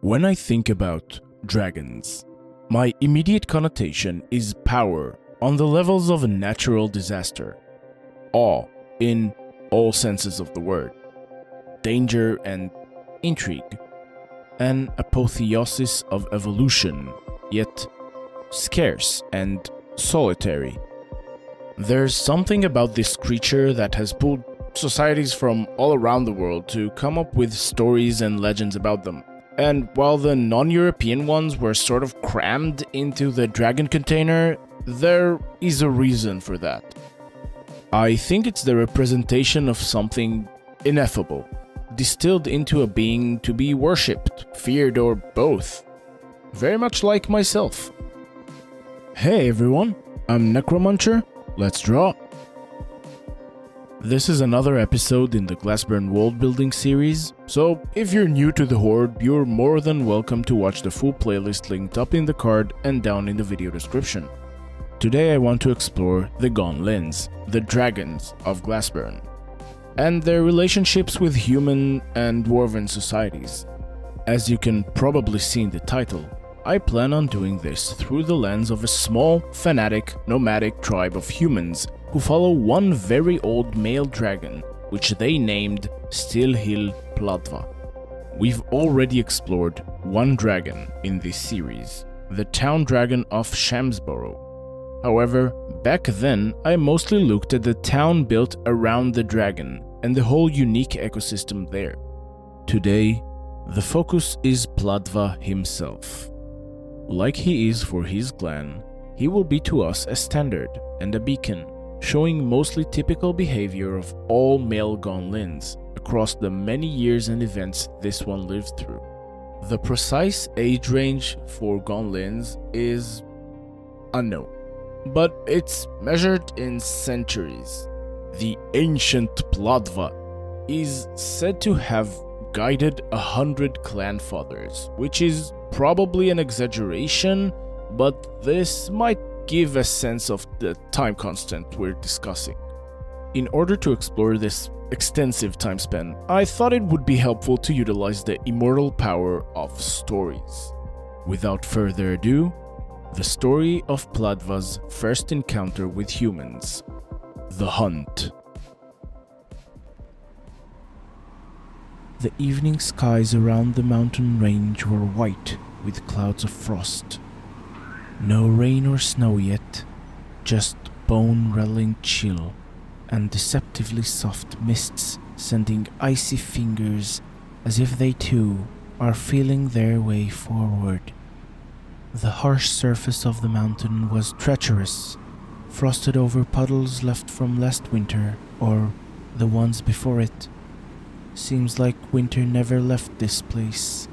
When I think about dragons, my immediate connotation is power on the levels of a natural disaster, awe in all senses of the word, danger and intrigue, an apotheosis of evolution, yet scarce and solitary. There's something about this creature that has pulled societies from all around the world to come up with stories and legends about them. And while the non-European ones were sort of crammed into the dragon container, there is a reason for that. I think it's the representation of something ineffable, distilled into a being to be worshipped, feared, or both. Very much like myself. Hey everyone, I'm Necromuncher, let's draw. This is another episode in the Glassburn Worldbuilding series, so if you're new to the Horde, you're more than welcome to watch the full playlist linked up in the card and down in the video description. Today I want to explore the Gonlins, the dragons of Glassburn, and their relationships with human and dwarven societies. As you can probably see in the title, I plan on doing this through the lens of a small, fanatic, nomadic tribe of humans who follow one very old male dragon, which they named Stillhill Pladva. We've already explored one dragon in this series, the town dragon of Shamsborough. However, back then I mostly looked at the town built around the dragon and the whole unique ecosystem there. Today, the focus is Pladva himself. Like he is for his clan, he will be to us a standard and a beacon, showing mostly typical behavior of all male Gonlins across the many years and events this one lived through. The precise age range for Gonlins is unknown, but it's measured in centuries. The ancient Pladva is said to have guided 100 clan fathers, which is probably an exaggeration, but this might give a sense of the time constant we're discussing. In order to explore this extensive time span, I thought it would be helpful to utilize the immortal power of stories. Without further ado, the story of Pladva's first encounter with humans, the hunt. The evening skies around the mountain range were white with clouds of frost. No rain or snow yet, just bone-rattling chill and deceptively soft mists sending icy fingers as if they too are feeling their way forward. The harsh surface of the mountain was treacherous, frosted over puddles left from last winter or the ones before it. Seems like winter never left this place.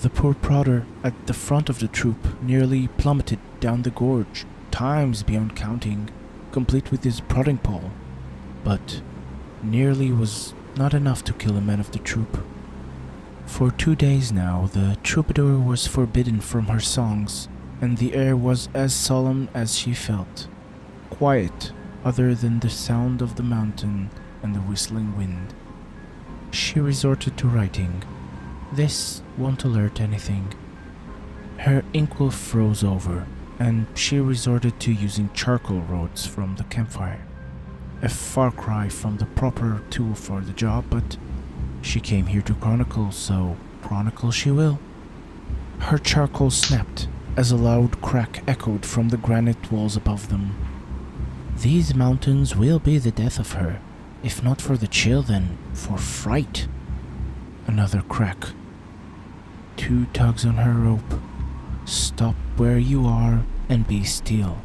The poor prodder at the front of the troop nearly plummeted down the gorge, times beyond counting, complete with his prodding pole. But nearly was not enough to kill a man of the troop. For 2 days now, the troubadour was forbidden from her songs, and the air was as solemn as she felt. Quiet, other than the sound of the mountain and the whistling wind. She resorted to writing. This won't alert anything. Her inkwell froze over, and she resorted to using charcoal rods from the campfire. A far cry from the proper tool for the job, but she came here to chronicle, so chronicle she will. Her charcoal snapped as a loud crack echoed from the granite walls above them. These mountains will be the death of her, if not for the chill, then for fright. Another crack. 2 tugs on her rope. Stop where you are and be still.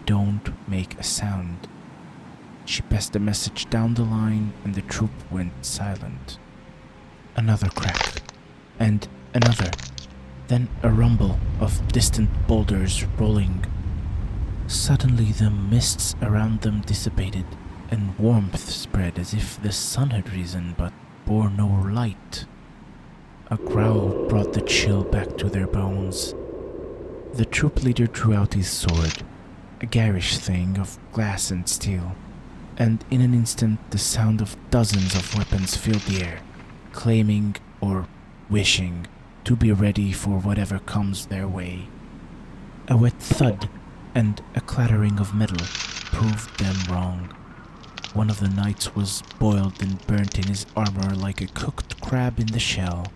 Don't make a sound. She passed the message down the line and the troop went silent. Another crack. And another. Then a rumble of distant boulders rolling. Suddenly the mists around them dissipated and warmth spread as if the sun had risen but bore no light. A growl brought the chill back to their bones. The troop leader drew out his sword, a garish thing of glass and steel, and in an instant the sound of dozens of weapons filled the air, claiming or wishing to be ready for whatever comes their way. A wet thud and a clattering of metal proved them wrong. One of the knights was boiled and burnt in his armor like a cooked crab in the shell,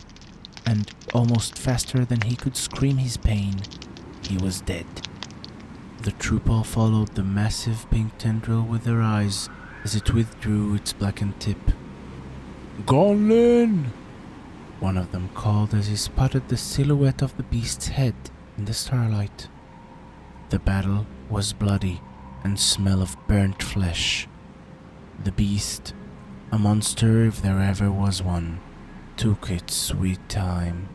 and almost faster than he could scream his pain, he was dead. The troop all followed the massive pink tendril with their eyes as it withdrew its blackened tip. "Gonlin!" one of them called as he spotted the silhouette of the beast's head in the starlight. The battle was bloody and smell of burnt flesh. The beast, a monster if there ever was one, took its sweet time.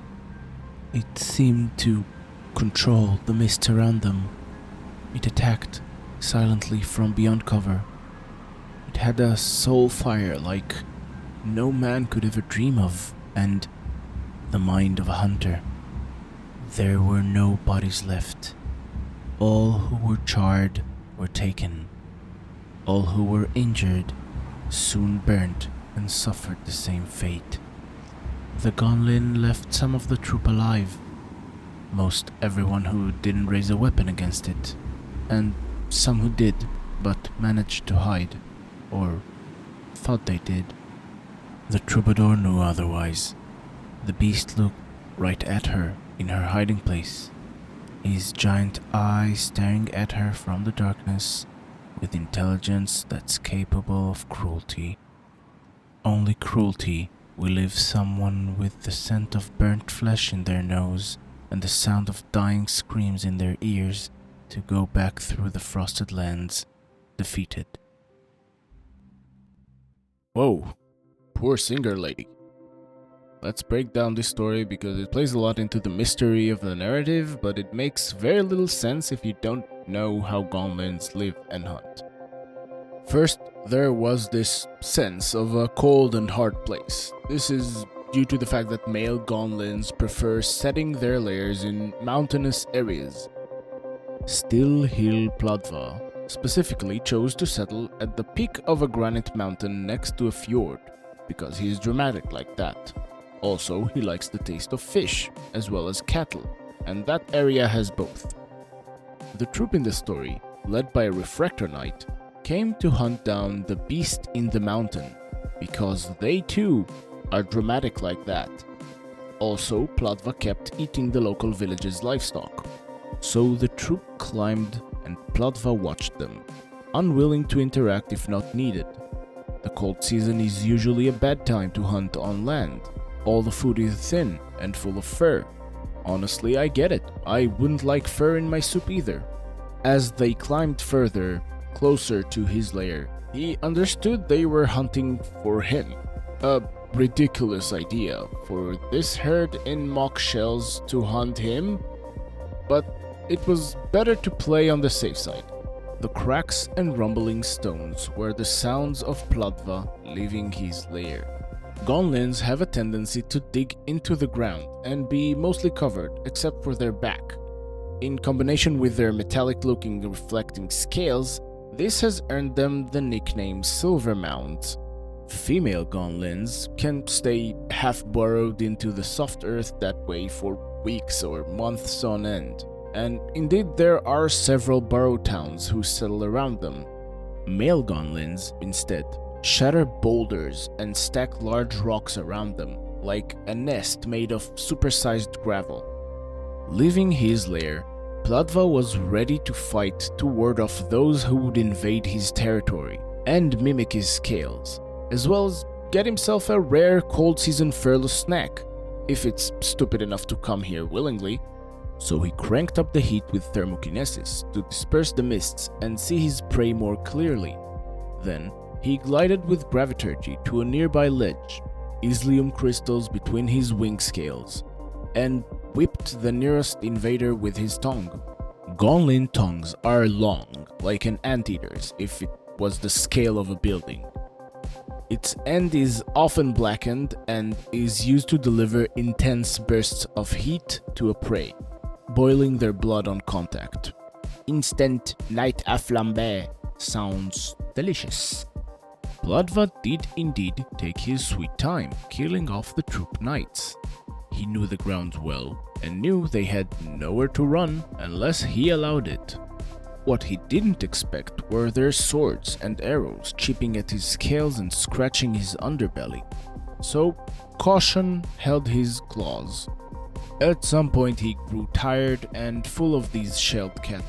It seemed to control the mist around them. It attacked silently from beyond cover. It had a soul fire like no man could ever dream of, and the mind of a hunter. There were no bodies left. All who were charred were taken. All who were injured soon burnt and suffered the same fate. The Gonlin left some of the troop alive, most everyone who didn't raise a weapon against it, and some who did but managed to hide, or thought they did. The troubadour knew otherwise. The beast looked right at her in her hiding place, his giant eyes staring at her from the darkness with intelligence that's capable of cruelty. Only cruelty will leave someone with the scent of burnt flesh in their nose and the sound of dying screams in their ears to go back through the frosted lands, defeated. Whoa, poor singer lady. Let's break down this story because it plays a lot into the mystery of the narrative, but it makes very little sense if you don't know how Gonlins live and hunt. First, there was this sense of a cold and hard place. This is due to the fact that male Gonlins prefer setting their lairs in mountainous areas. Still Hill Pladva specifically chose to settle at the peak of a granite mountain next to a fjord, because he is dramatic like that. Also, he likes the taste of fish, as well as cattle, and that area has both. The troop in the story, led by a refractor knight, came to hunt down the beast in the mountain, because they too are dramatic like that. Also, Pladva kept eating the local village's livestock. So the troop climbed and Pladva watched them, unwilling to interact if not needed. The cold season is usually a bad time to hunt on land. All the food is thin and full of fur. Honestly, I get it. I wouldn't like fur in my soup either. As they climbed further, closer to his lair, he understood they were hunting for him. A ridiculous idea for this herd in mock shells to hunt him, but it was better to play on the safe side. The cracks and rumbling stones were the sounds of Pladva leaving his lair. Gonlins have a tendency to dig into the ground and be mostly covered except for their back. In combination with their metallic-looking reflecting scales, this has earned them the nickname Silver Mounds. Female Gonlins can stay half burrowed into the soft earth that way for weeks or months on end, and indeed there are several burrow towns who settle around them. Male Gonlins, instead, shatter boulders and stack large rocks around them, like a nest made of supersized gravel. Leaving his lair, Pladva was ready to fight to ward off those who would invade his territory and mimic his scales, as well as get himself a rare cold season furlough snack, if it's stupid enough to come here willingly. So he cranked up the heat with thermokinesis to disperse the mists and see his prey more clearly. Then he glided with graviturgy to a nearby ledge, Ilium crystals between his wing scales, and whipped the nearest invader with his tongue. Gonlin tongues are long, like an anteater's if it was the scale of a building. Its end is often blackened and is used to deliver intense bursts of heat to a prey, boiling their blood on contact. Instant night à flamber sounds delicious. Pladva did indeed take his sweet time killing off the troop knights. He knew the grounds well and knew they had nowhere to run unless he allowed it. What he didn't expect were their swords and arrows chipping at his scales and scratching his underbelly. So caution held his claws. At some point he grew tired and full of these shelled cattle,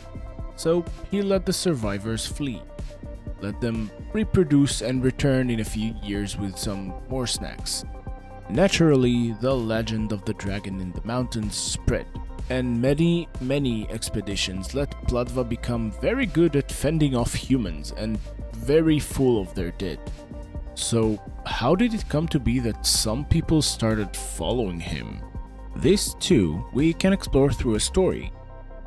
so he let the survivors flee. Let them reproduce and return in a few years with some more snacks. Naturally, the legend of the dragon in the mountains spread, and many expeditions let Pladva become very good at fending off humans and very full of their dead. So how did it come to be that some people started following him? This too we can explore through a story.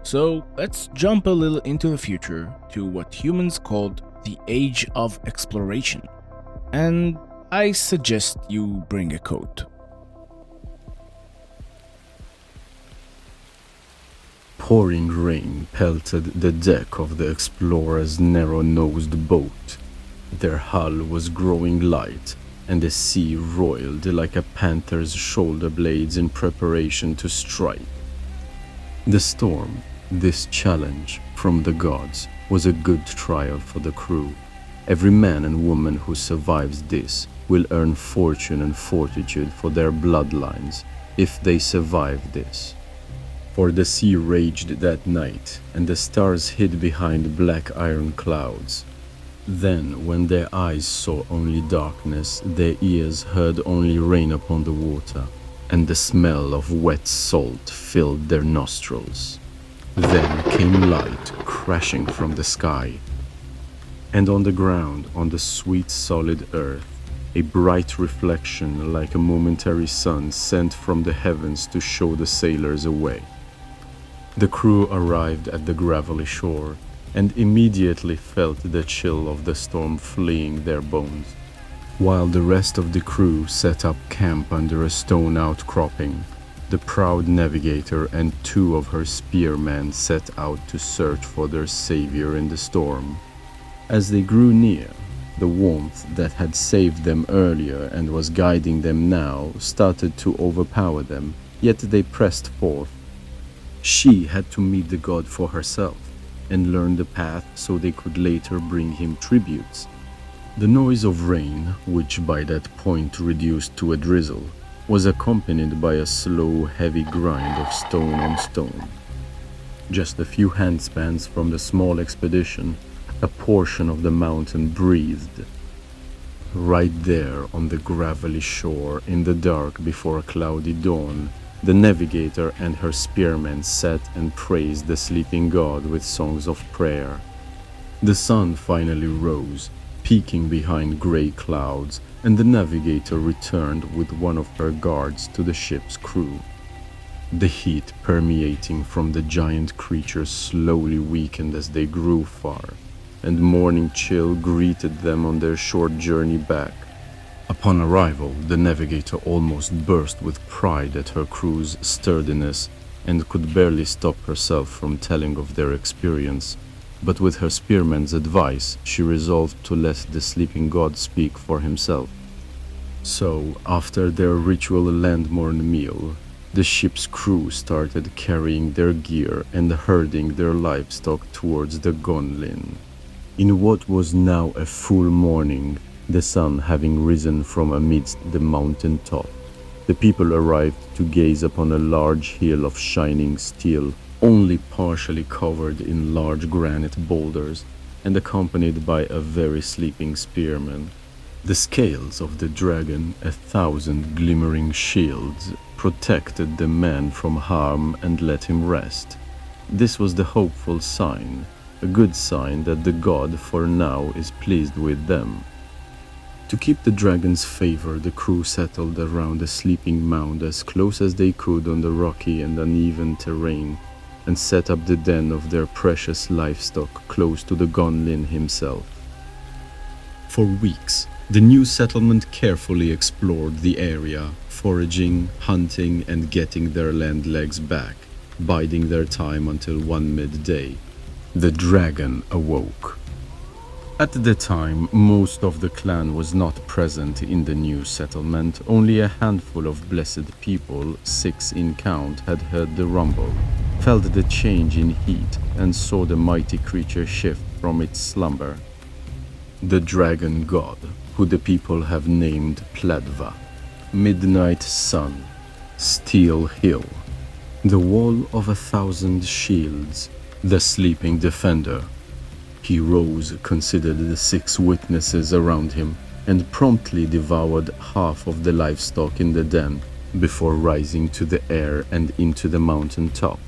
So let's jump a little into the future to what humans called the Age of Exploration. And I suggest you bring a coat. Pouring rain pelted the deck of the explorer's narrow-nosed boat. Their hull was growing light, and the sea roiled like a panther's shoulder blades in preparation to strike. The storm, this challenge from the gods, was a good trial for the crew. Every man and woman who survives this will earn fortune and fortitude for their bloodlines if they survive this. For the sea raged that night, and the stars hid behind black iron clouds. Then, when their eyes saw only darkness, their ears heard only rain upon the water, and the smell of wet salt filled their nostrils. Then came light crashing from the sky, and on the ground, on the sweet solid earth, a bright reflection like a momentary sun sent from the heavens to show the sailors a way. The crew arrived at the gravelly shore, and immediately felt the chill of the storm fleeing their bones, while the rest of the crew set up camp under a stone outcropping. The proud navigator and 2 of her spearmen set out to search for their savior in the storm. As they grew near, the warmth that had saved them earlier and was guiding them now started to overpower them, yet they pressed forth. She had to meet the god for herself and learn the path so they could later bring him tributes. The noise of rain, which by that point reduced to a drizzle, was accompanied by a slow, heavy grind of stone on stone. Just a few handspans from the small expedition, a portion of the mountain breathed. Right there on the gravelly shore, in the dark before a cloudy dawn, the navigator and her spearmen sat and praised the sleeping god with songs of prayer. The sun finally rose, peeking behind grey clouds, and the navigator returned with one of her guards to the ship's crew. The heat permeating from the giant creatures slowly weakened as they grew far, and morning chill greeted them on their short journey back. Upon arrival, the navigator almost burst with pride at her crew's sturdiness and could barely stop herself from telling of their experience. But with her spearman's advice, she resolved to let the sleeping god speak for himself. So, after their ritual landmorn meal, the ship's crew started carrying their gear and herding their livestock towards the Gonlin. In what was now a full morning, the sun having risen from amidst the mountain top, the people arrived to gaze upon a large hill of shining steel, only partially covered in large granite boulders, and accompanied by a very sleeping spearman. The scales of the dragon, 1,000 glimmering shields, protected the man from harm and let him rest. This was the hopeful sign, a good sign that the god for now is pleased with them. To keep the dragon's favor, the crew settled around the sleeping mound as close as they could on the rocky and uneven terrain, and set up the den of their precious livestock close to the Gonlin himself. For weeks, the new settlement carefully explored the area, foraging, hunting, and getting their land legs back, biding their time until one midday. The dragon awoke. At the time, most of the clan was not present in the new settlement. Only a handful of blessed people, 6 in count, had heard the rumble, felt the change in heat, and saw the mighty creature shift from its slumber. The dragon god, who the people have named Pladva, Midnight Sun, Steel Hill, the Wall of 1,000 Shields, the Sleeping Defender. He rose, considered the 6 witnesses around him, and promptly devoured half of the livestock in the den before rising to the air and into the mountain top.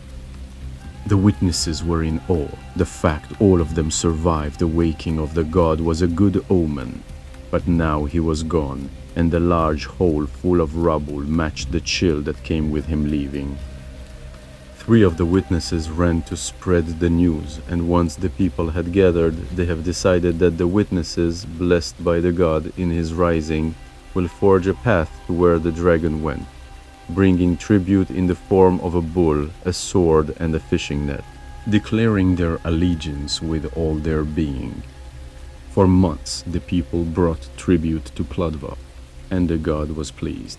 The witnesses were in awe. The fact all of them survived the waking of the god was a good omen. But now he was gone, and the large hole full of rubble matched the chill that came with him leaving. 3 of the witnesses ran to spread the news, and once the people had gathered, they have decided that the witnesses, blessed by the god in his rising, will forge a path to where the dragon went, bringing tribute in the form of a bull, a sword, and a fishing net, declaring their allegiance with all their being. For months the people brought tribute to Pladva, and the god was pleased.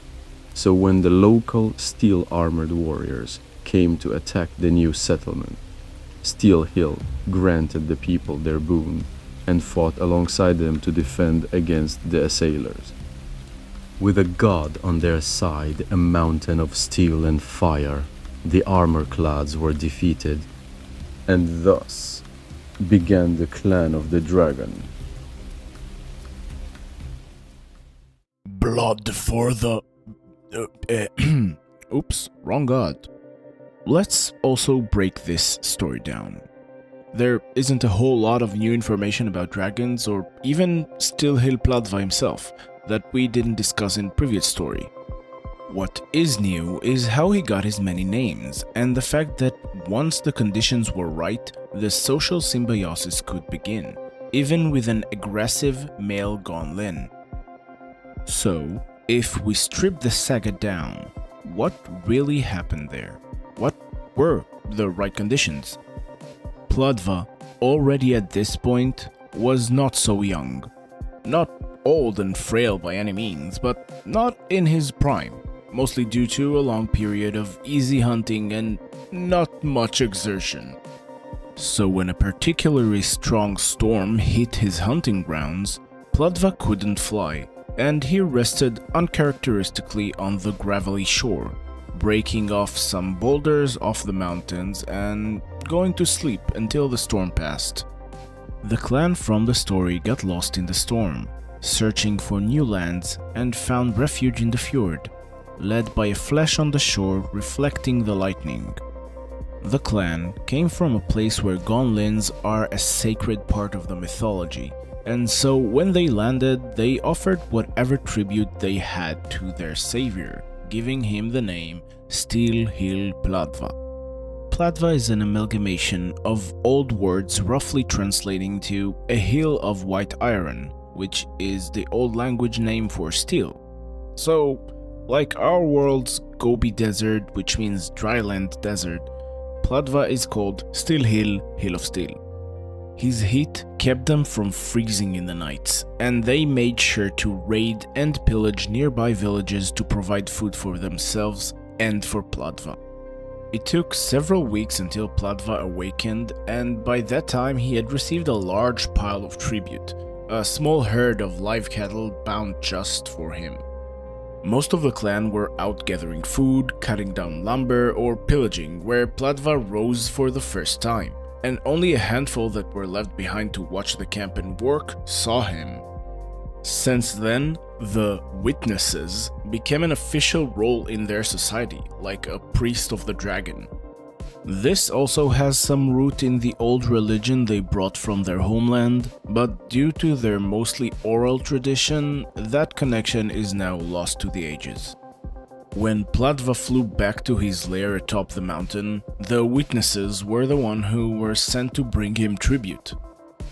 So when the local steel-armored warriors came to attack the new settlement, Steel Hill granted the people their boon and fought alongside them to defend against the assailers. With a god on their side, a mountain of steel and fire, the armor-clads were defeated, and thus began the clan of the dragon. Blood for the... Oops, wrong god. Let's also break this story down. There isn't a whole lot of new information about dragons or even Steel Hill Pladva himself that we didn't discuss in previous story. What is new is how he got his many names, and the fact that once the conditions were right, the social symbiosis could begin, even with an aggressive male Gonlin. So, if we strip the saga down, what really happened there? What were the right conditions? Pladva, already at this point, was not so young. Not old and frail by any means, but not in his prime, mostly due to a long period of easy hunting and not much exertion. So when a particularly strong storm hit his hunting grounds, Pladva couldn't fly, and he rested uncharacteristically on the gravelly shore, breaking off some boulders off the mountains and going to sleep until the storm passed. The clan from the story got lost in the storm, searching for new lands, and found refuge in the fjord, led by a flash on the shore reflecting the lightning. The clan came from a place where Gonlins are a sacred part of the mythology, and so when they landed, they offered whatever tribute they had to their savior, giving him the name Steel Hill Pladva. Pladva is an amalgamation of old words roughly translating to a hill of white iron, which is the old language name for steel. So, like our world's Gobi Desert, which means dryland desert, Pladva is called Steel Hill, Hill of Steel. His heat kept them from freezing in the nights, and they made sure to raid and pillage nearby villages to provide food for themselves and for Pladva. It took several weeks until Pladva awakened, and by that time he had received a large pile of tribute, a small herd of live cattle bound just for him. Most of the clan were out gathering food, cutting down lumber, or pillaging, where Pladva rose for the first time, and only a handful that were left behind to watch the camp and work saw him. Since then, the witnesses became an official role in their society, like a priest of the dragon. This also has some root in the old religion they brought from their homeland, but due to their mostly oral tradition, that connection is now lost to the ages. When Pladva flew back to his lair atop the mountain, the witnesses were the one who were sent to bring him tribute.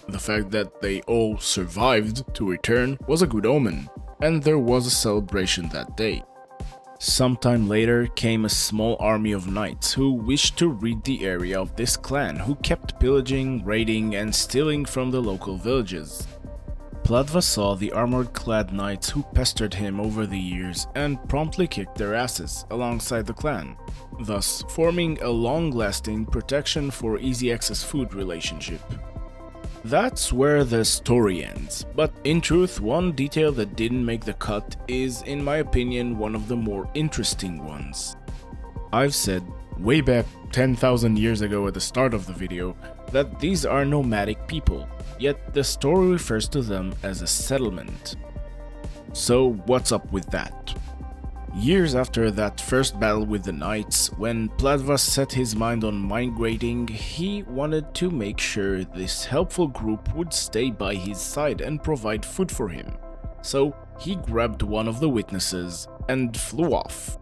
The fact that they all survived to return was a good omen, and there was a celebration that day. Sometime later came a small army of knights who wished to rid the area of this clan who kept pillaging, raiding, and stealing from the local villages. Pladva saw the armored-clad knights who pestered him over the years and promptly kicked their asses alongside the clan, thus forming a long-lasting protection for easy access food relationship. That's where the story ends, but in truth, one detail that didn't make the cut is, in my opinion, one of the more interesting ones. I've said, way back 10,000 years ago at the start of the video, that these are nomadic people, yet the story refers to them as a settlement. So what's up with that? Years after that first battle with the knights, when Pladva set his mind on migrating, he wanted to make sure this helpful group would stay by his side and provide food for him. So he grabbed one of the witnesses and flew off.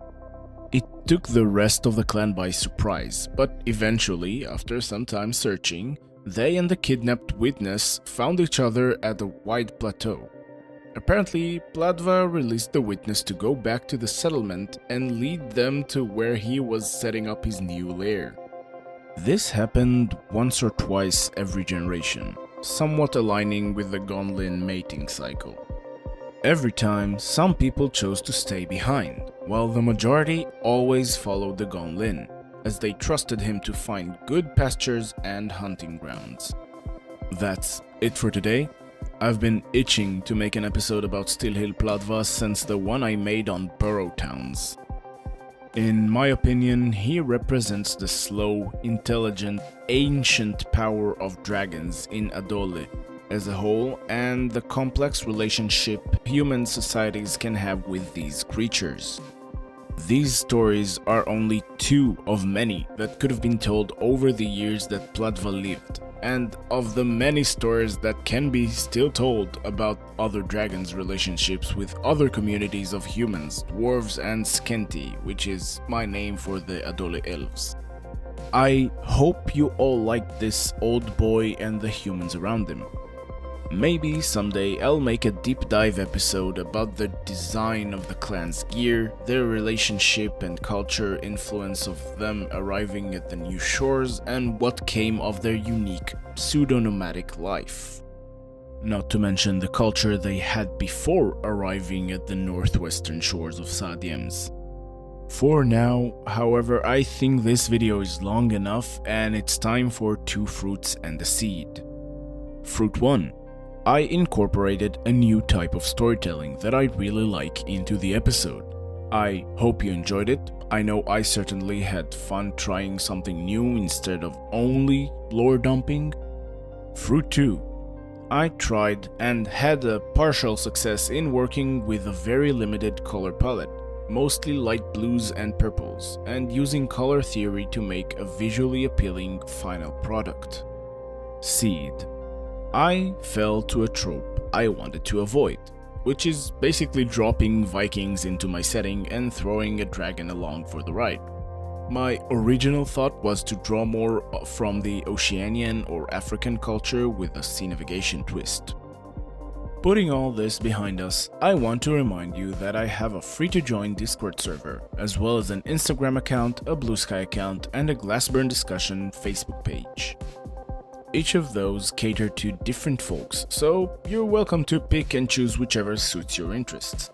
It took the rest of the clan by surprise, but eventually, after some time searching, they and the kidnapped witness found each other at a wide plateau. Apparently, Pladva released the witness to go back to the settlement and lead them to where he was setting up his new lair. This happened once or twice every generation, somewhat aligning with the Gonlin mating cycle. Every time, some people chose to stay behind, while the majority always followed the Gonlin, as they trusted him to find good pastures and hunting grounds. That's it for today. I've been itching to make an episode about Stillhill Pladva since the one I made on Burrow Towns. In my opinion, he represents the slow, intelligent, ancient power of dragons in Adole as a whole and the complex relationship human societies can have with these creatures. These stories are only two of many that could have been told over the years that Pladva lived, and of the many stories that can be still told about other dragons' relationships with other communities of humans, dwarves and Skenti, which is my name for the Adole elves. I hope you all liked this old boy and the humans around him. Maybe someday I'll make a deep dive episode about the design of the clan's gear, their relationship and culture influence of them arriving at the new shores, and what came of their unique pseudo-nomadic life. Not to mention the culture they had before arriving at the northwestern shores of Saadiems. For now, however, I think this video is long enough and it's time for two fruits and a seed. Fruit 1. I incorporated a new type of storytelling that I really like into the episode. I hope you enjoyed it. I know I certainly had fun trying something new instead of only lore dumping. Fruit 2. I tried and had a partial success in working with a very limited color palette, mostly light blues and purples, and using color theory to make a visually appealing final product. Seed. I fell to a trope I wanted to avoid, which is basically dropping Vikings into my setting and throwing a dragon along for the ride. My original thought was to draw more from the Oceanian or African culture with a sea navigation twist. Putting all this behind us, I want to remind you that I have a free-to-join Discord server, as well as an Instagram account, a Blue Sky account, and a Glassburn discussion Facebook page. Each of those cater to different folks, so you're welcome to pick and choose whichever suits your interests.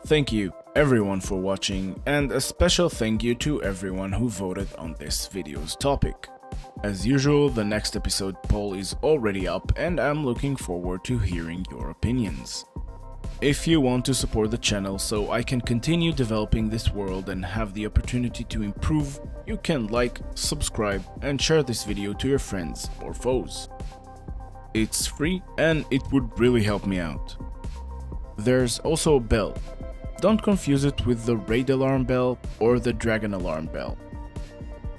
Thank you everyone for watching, and a special thank you to everyone who voted on this video's topic. As usual, the next episode poll is already up and I'm looking forward to hearing your opinions. If you want to support the channel so I can continue developing this world and have the opportunity to improve, you can like, subscribe, and share this video to your friends or foes. It's free and it would really help me out. There's also a bell. Don't confuse it with the raid alarm bell or the dragon alarm bell.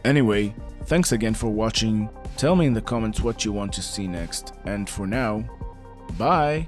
Anyway, thanks again for watching. Tell me in the comments what you want to see next, and for now, bye!